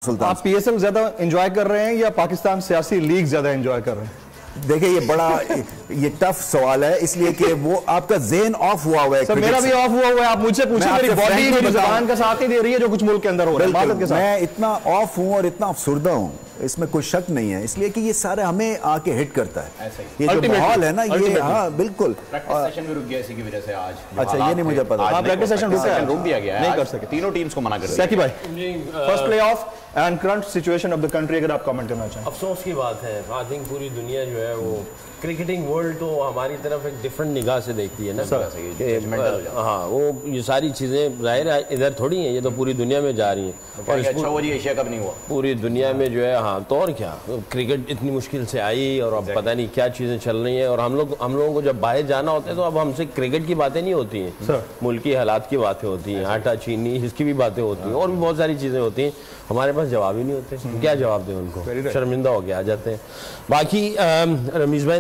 सुल्तान, आप पीएसएल ज्यादा एंजॉय कर रहे हैं या पाकिस्तान सियासी लीग ज्यादा एंजॉय कर रहे हैं? देखिए ये बड़ा ये टफ सवाल है, इसलिए कि वो आपका ज़हन ऑफ हुआ है। सर मेरा भी ऑफ हुआ हुआ है। आप मुझसे पूछे, मेरी बॉडी मेरी ज़बान का साथ ही दे रही है जो कुछ मुल्क के अंदर हो रहा है। मैं इतना ऑफ हूँ और इतना अफसुर्दा हूँ, इसमें कोई शक नहीं है, इसलिए कि ये सारे हमें आके हिट करता है। ये जो माहौल है ना, ये हाँ बिल्कुल। प्रैक्टिस सेशन भी रुक गया इसी की वजह से आज। अच्छा, ये नहीं मुझे पता। हाँ, प्रैक्टिस सेशन रुक दिया गया है, नहीं कर सके, तीनों टीम्स को मना कर दिया। सैकी भाई, first play of and current situation of the country, अगर आप कमेंट करना चाहें। अफसोस की बात है, आई थिंक पूरी दुनिया जो है वो क्रिकेटिंग वर्ल्ड तो हमारी तरफ एक डिफरेंट निगाह से देखती है ना सर। हाँ, वो ये सारी चीज़ें जाहिर है इधर थोड़ी हैं, ये तो पूरी दुनिया में जा रही हैं। और अच्छा हुआ जी एशिया कप नहीं हुआ पूरी दुनिया में जो है। हाँ, तो और क्या, क्रिकेट इतनी मुश्किल से आई और अब पता नहीं क्या चीज़ें चल रही हैं। और हम लोगों को जब बाहर जाना होता है तो अब हमसे क्रिकेट की बातें नहीं होती हैं, मुल्की हालात की बातें होती हैं, आटा चीनी इसकी भी बातें होती हैं, और भी बहुत सारी चीज़ें होती हैं। हमारे पास जवाब ही नहीं होते, क्या जवाब दें उनको, शर्मिंदा हो के आ जाते हैं। बाकी रमीज़ भाई